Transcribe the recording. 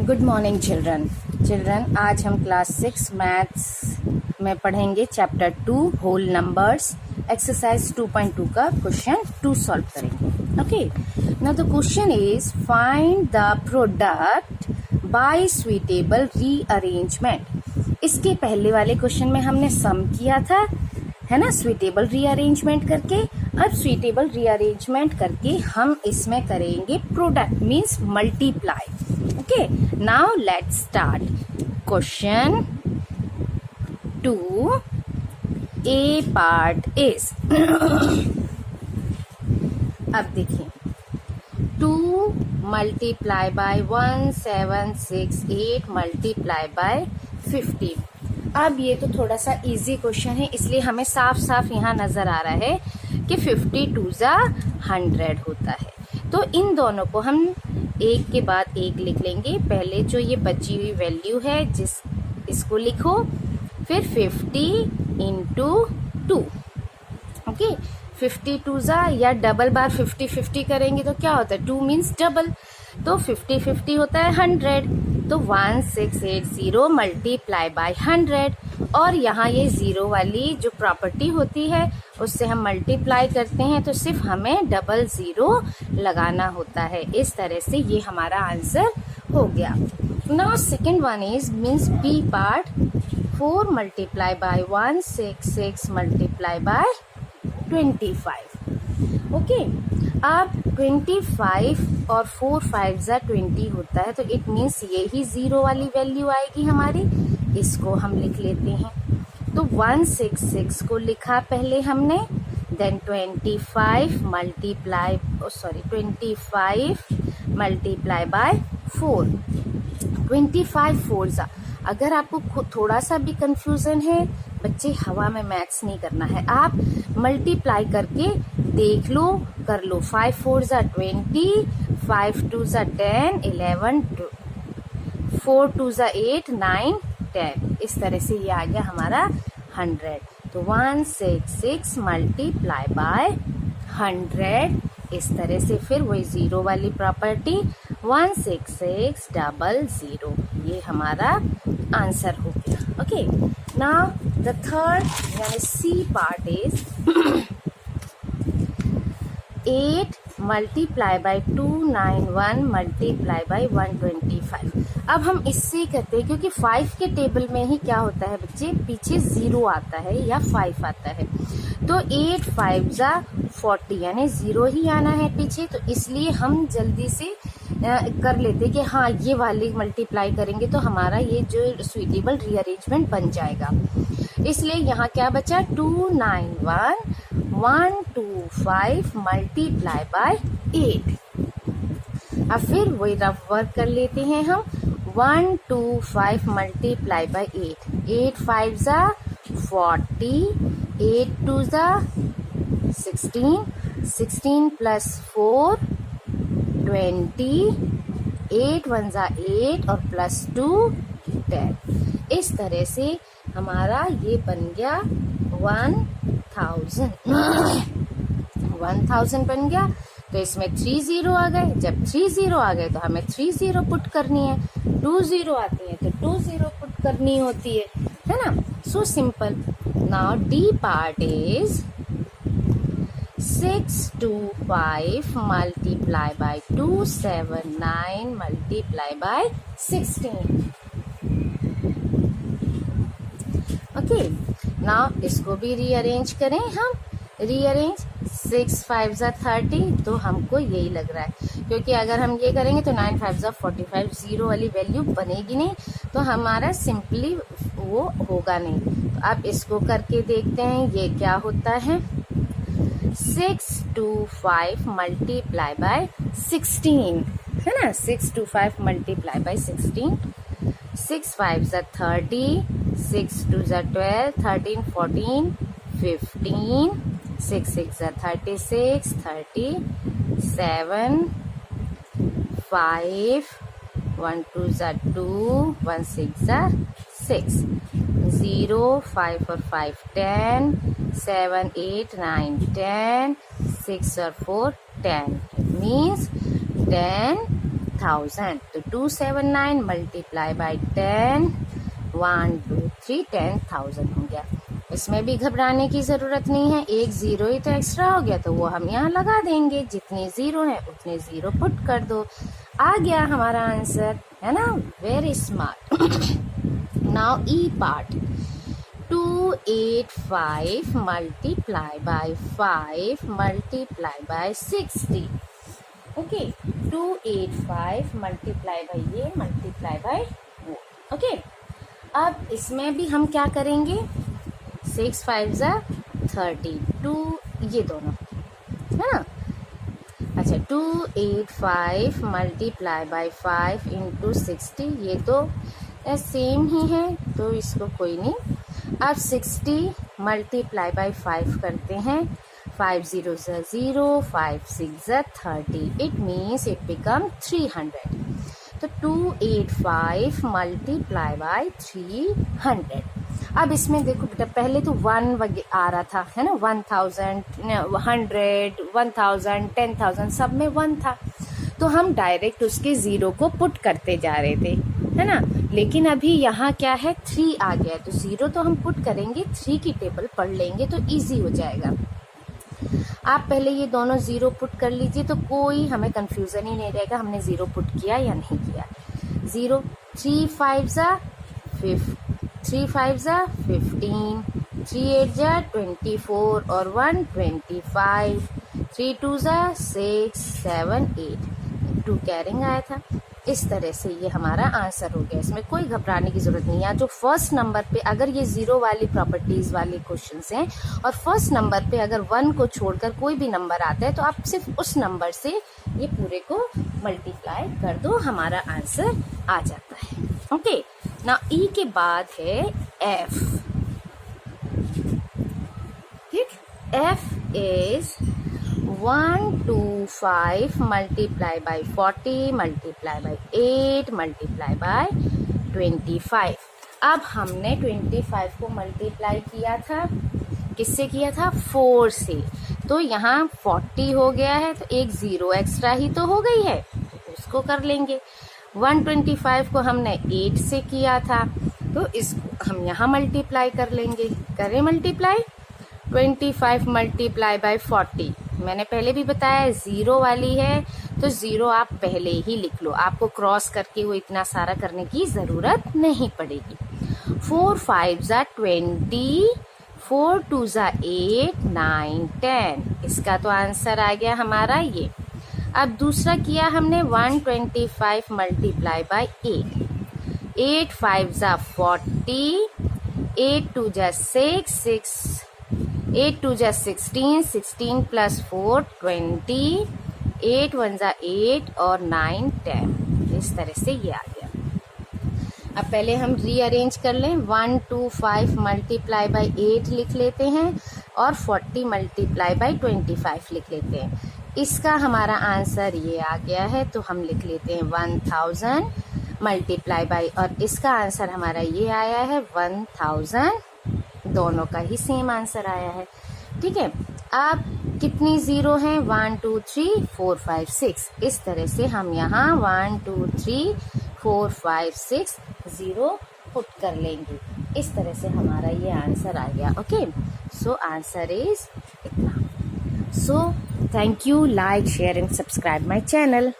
Good morning children आज हम class 6 maths में पढ़ेंगे चैप्टर 2 होल नंबर्स एक्सरसाइज 2.2 का क्वेश्चन 2 सॉल्व करेंगे। Okay, now the question is find the product by suitable rearrangement. इसके पहले वाले क्वेश्चन में हमने सम किया था, है ना, सुइटेबल रीअरेंजमेंट करके। अब सुइटेबल रीअरेंजमेंट करके हम इसमें करेंगे product means multiply. Okay, now let's start. Question 2. A part is अब देखिए 2 multiply by 1768 multiply by 15। अब ये तो थोड़ा सा इजी क्वेश्चन है, इसलिए हमें साफ साफ यहाँ नजर आ रहा है कि 52 जा 100 होता है। तो इन दोनों को हम एक के बाद एक लिख लेंगे। पहले जो ये बची हुई वैल्यू है इसको लिखो, फिर 50 इंटू 2। ओके, 52 जा या डबल बार 50 करेंगे तो क्या होता है, 2 मीन्स डबल, तो 50 होता है 100। तो 1680 मल्टीप्लाई बाय 100। और यहाँ ये जीरो वाली जो प्रॉपर्टी होती है उससे हम मल्टीप्लाई करते हैं तो सिर्फ हमें डबल जीरो लगाना होता है। इस तरह से ये हमारा आंसर हो गया। Now second one is means B part 4 multiply by 166 multiply by 25। Okay, अब 25 और 4 5 जा 20 होता है, तो इट मीन्स ये ही जीरो वाली वैल्यू आएगी हमारी। इसको हम लिख लेते हैं। तो 166 को लिखा पहले हमने, देन 25 मल्टीप्लाई बाय 4। 25 4 जा। अगर आपको थोड़ा सा भी कंफ्यूजन है, बच्चे हवा में मैथ्स नहीं करना है, आप मल्टीप्लाई करके देख लो, कर लो। 5 4 जा 20, 5 2 जा 10, 11 4 2 जा 8, 9 10। इस तरह से ये आ गया हमारा 100। तो 166 मल्टीप्लाई बाय 100। इस तरह से फिर वही जीरो वाली प्रॉपर्टी 16600, ये हमारा आंसर हो गया। ओके, नाउ द थर्ड यानी C part is 8 multiply by 291 multiply by 125। अब हम इससे करते हैं क्योंकि 5 के टेबल में ही क्या होता है बच्चे, पीछे 0 आता है या 5 आता है। तो 8 5 जा 40 यानी 0 ही आना है पीछे, तो इसलिए हम जल्दी से कर लेते कि हाँ ये वाली मल्टीप्लाई करेंगे तो हमारा ये जो सुइटेबल रीअरेंजमेंट बन जाएगा। इसलिए यहाँ क्या बचा, 291 125 मल्टीप्लाई बाय 8। अब फिर वही रफ वर्क कर लेते हैं हम। 125 मल्टीप्लाई बाय 8, 8 5 जा 40, 8 2 जा 16, 16 प्लस 4 20, 8 1 जा 8 और प्लस 2 10। इस तरह से हमारा ये बन गया 1000 बन गया। तो इसमें 3 0 आ गए। जब 3 0 आ गए तो हमें 3 0 पुट करनी है। 2 0 आती है तो 2 0 पुट करनी होती है ना। So simple. Now D part is 625 multiply by 279 multiply by 16। Okay, now इसको भी रीअरेंज करें हम। रीअरेंज 6 5 जा 30, तो हमको यही लग रहा है क्योंकि अगर हम ये करेंगे तो 9 5 जा 45, जीरो वाली वैल्यू बनेगी नहीं, तो हमारा सिंपली वो होगा नहीं। तो अब इसको करके देखते हैं ये क्या होता है। 625 मल्टीप्लाई बाय 16, है ना, 625 मल्टीप्लाई बाय 16। 6 5 जा 30, 6 2 जा 12, 13 14 15, 6 6 जा 36, 37 5 1 2 जा 2, 1 6 जा 6, 0 5 और 5 10, 7 8 9 10, 6 और 4 10 मीन्स 10 10,000, तो 279 मल्टीप्लाई बाई 10, 1 2 3, 10,000 हो गया। इसमें भी घबराने की ज़रूरत नहीं है, एक ज़ीरो ही तो एक्स्ट्रा हो गया, तो वो हम यहाँ लगा देंगे, जितने ज़ीरो हैं उतने ज़ीरो पुट कर दो, आ गया हमारा आंसर, है ना। Very smart. Now E part, 285 multiply by 5 multiply by 60। Okay, 285 multiply by ये मल्टीप्लाई बाय वो। ओके, अब इसमें भी हम क्या करेंगे, 6 5 ज़ा 32, ये दोनों, है ना। अच्छा, 285 मल्टीप्लाई बाय 5 इंटू 60, ये तो सेम ही है, तो इसको कोई नहीं। अब 60 मल्टीप्लाई बाय 5 करते हैं, 5 0 ज़ा 0, 5 6 ज़ा 30, इट मीन्स इट बिकम 300। तो 285 मल्टीप्लाई बाय 300। अब इसमें देखो बेटा, पहले तो 1 आ रहा था, है ना, 1000, 100, 1000, 10,000 सब में 1 था, तो हम डायरेक्ट उसके ज़ीरो को पुट करते जा रहे थे, है ना। लेकिन अभी यहाँ क्या है, 3 आ गया, तो ज़ीरो तो हम पुट करेंगे, 3 की टेबल पढ़ लेंगे तो इजी हो जाएगा। आप पहले ये दोनों ज़ीरो पुट कर लीजिए, तो कोई हमें कंफ्यूजन ही नहीं रहेगा हमने ज़ीरो पुट किया या नहीं किया। ज़ीरो, 3 5 ज़ा 15, 3 8 ज़ा 24 और 1 25, 3 2 ज़ा 6 7 8, 2 कैरिंग आया था। इस तरह से ये हमारा आंसर हो गया, इसमें कोई घबराने की जरूरत नहीं है। जो फर्स्ट नंबर पे, अगर ये ज़ीरो वाली प्रॉपर्टीज वाले क्वेश्चंस हैं और फर्स्ट नंबर पे अगर 1 को छोड़कर कोई भी नंबर आता है, तो आप सिर्फ उस नंबर से ये पूरे को मल्टीप्लाई कर दो, हमारा आंसर आ जाता है। ओके, ना ई के बाद है एफ। ठीक, F is 125 multiply by 40 multiply by 8 multiply by 25। अब हमने 25 को मल्टीप्लाई किया था, किससे किया था, 4 से, तो यहाँ 40 हो गया है, तो एक ज़ीरो एक्स्ट्रा ही तो हो गई है, तो उसको कर लेंगे। 125 को हमने 8 से किया था, तो इसको हम यहाँ मल्टीप्लाई कर लेंगे। करें मल्टीप्लाई, 25 मल्टीप्लाई बाय 40, मैंने पहले भी बताया ज़ीरो वाली है, तो ज़ीरो आप पहले ही लिख लो, आपको क्रॉस करके वो इतना सारा करने की ज़रूरत नहीं पड़ेगी। 4 5 ज़ा 20, 4 2 ज़ा 8 9 10, इसका तो आंसर आ गया हमारा ये। अब दूसरा किया हमने 125 मल्टीप्लाई बाय 8, 8 5 ज़ा 40, 8 2 ज़ा 6, 8 2 ज़ा 16, 16 प्लस 4 20, 8 1 ज़ा 8 और 9 10, इस तरह से ये आ गया। अब पहले हम रीअरेंज कर लें, 125 मल्टीप्लाई बाय 8 लिख लेते हैं और 40 मल्टीप्लाई बाय 25 लिख लेते हैं। इसका हमारा आंसर ये आ गया है, तो हम लिख लेते हैं 1000 मल्टीप्लाई बाय, और इसका आंसर हमारा ये आया है 1000, दोनों का ही सेम आंसर आया है। ठीक है, अब कितनी ज़ीरो हैं, 1 2 3 4 5 6, इस तरह से हम यहाँ 1 2 3 4 5 6 ज़ीरो पुट कर लेंगे, इस तरह से हमारा ये आंसर आ गया। ओके, सो आंसर इज इतना। So thank you, like share and subscribe my channel.